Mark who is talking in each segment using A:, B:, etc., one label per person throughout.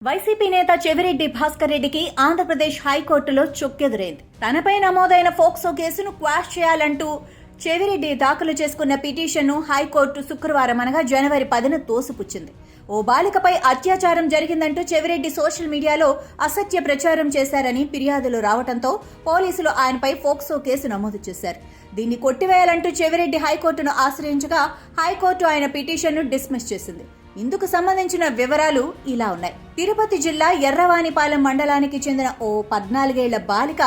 A: YCP నేత చెవిరెడ్డి భాస్కర్ రెడ్డికి ఆంధ్రప్రదేశ్ హైకోర్టులో చుక్కెదురైంది. తనపై నమోదైన ఫోక్సో కేసును క్వాష్ చేయాలంటూ చెవిరెడ్డి దాఖలు చేసుకున్న పిటిషన్ను హైకోర్టు శుక్రవారం అనగా జనవరి 10న తోసిపుచ్చింది. ఓ బాలికపై అత్యాచారం జరిగిందంటూ చెవిరెడ్డి సోషల్ మీడియాలో అసత్య ప్రచారం చేశారని ఫిర్యాదులు రావడంతో పోలీసులు ఆయనపై ఫోక్సో కేసు నమోదు చేశారు. దీన్ని కొట్టివేయాలంటూ చెవిరెడ్డి హైకోర్టును ఆశ్రయించగా హైకోర్టు ఆయన పిటిషన్ను డిస్మిస్ చేసింది. ఇందుకు సంబంధించిన వివరాలు ఇలా ఉన్నాయి. తిరుపతి జిల్లా ఎర్రవానిపాలెం మండలానికి చెందిన ఓ 14 ఏళ్ల బాలిక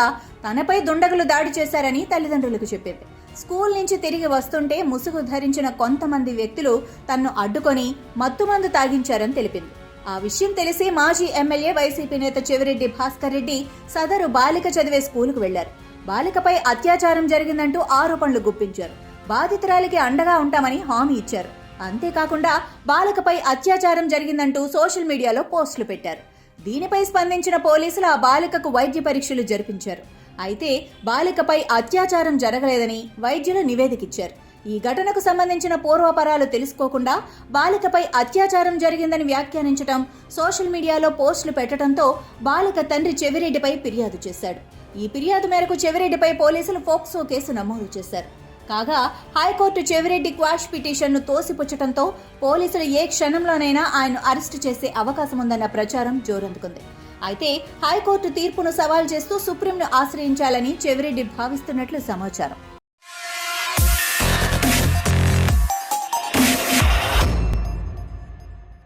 A: తనపై దుండగులు దాడి చేశారని తల్లిదండ్రులకు చెప్పింది. స్కూల్ నుంచి తిరిగి వస్తుంటే ముసుగు ధరించిన కొంతమంది వ్యక్తులు తన్ను అడ్డుకొని మత్తుమందు తాగించారని తెలిపింది. ఆ విషయం తెలిసి మాజీ ఎమ్మెల్యే వైసీపీ నేత చెవిరెడ్డి భాస్కర్ రెడ్డి సదరు బాలిక చదివే స్కూలుకు వెళ్లారు. బాలికపై అత్యాచారం జరిగిందంటూ ఆరోపణలు గుప్పించారు. బాధితురాలికి అండగా ఉంటామని హామీ ఇచ్చారు. అంతేకాకుండా బాలికపై అత్యాచారం జరిగిందంటూ సోషల్ మీడియాలో పోస్టులు పెట్టారు. దీనిపై స్పందించిన పోలీసులు ఆ బాలికకు వైద్య పరీక్షలు జరిపించారు. అయితే బాలికపై అత్యాచారం జరగలేదని వైద్యులు నివేదికిచ్చారు. ఈ ఘటనకు సంబంధించిన పూర్వపరాలు తెలుసుకోకుండా బాలికపై అత్యాచారం జరిగిందని వ్యాఖ్యానించడం, సోషల్ మీడియాలో పోస్టులు పెట్టడంతో బాలిక తండ్రి చెవిరెడ్డిపై ఫిర్యాదు చేశాడు. ఈ ఫిర్యాదు మేరకు చెవిరెడ్డిపై పోలీసులు ఫోక్సో కేసు నమోదు చేశారు. కాగా హైకోర్టు చెవిరెడ్డి క్వాష్ పిటిషన్ను తోసిపుచ్చడంతో పోలీసులు ఏ క్షణంలోనైనా ఆయన్ను అరెస్టు చేసే అవకాశం ఉందన్న ప్రచారం జోరందుకుంది. అయితే హైకోర్టు తీర్పును సవాల్ చేస్తూ సుప్రీంను ఆశ్రయించాలని చెవిరెడ్డి భావిస్తున్నట్లు సమాచారం.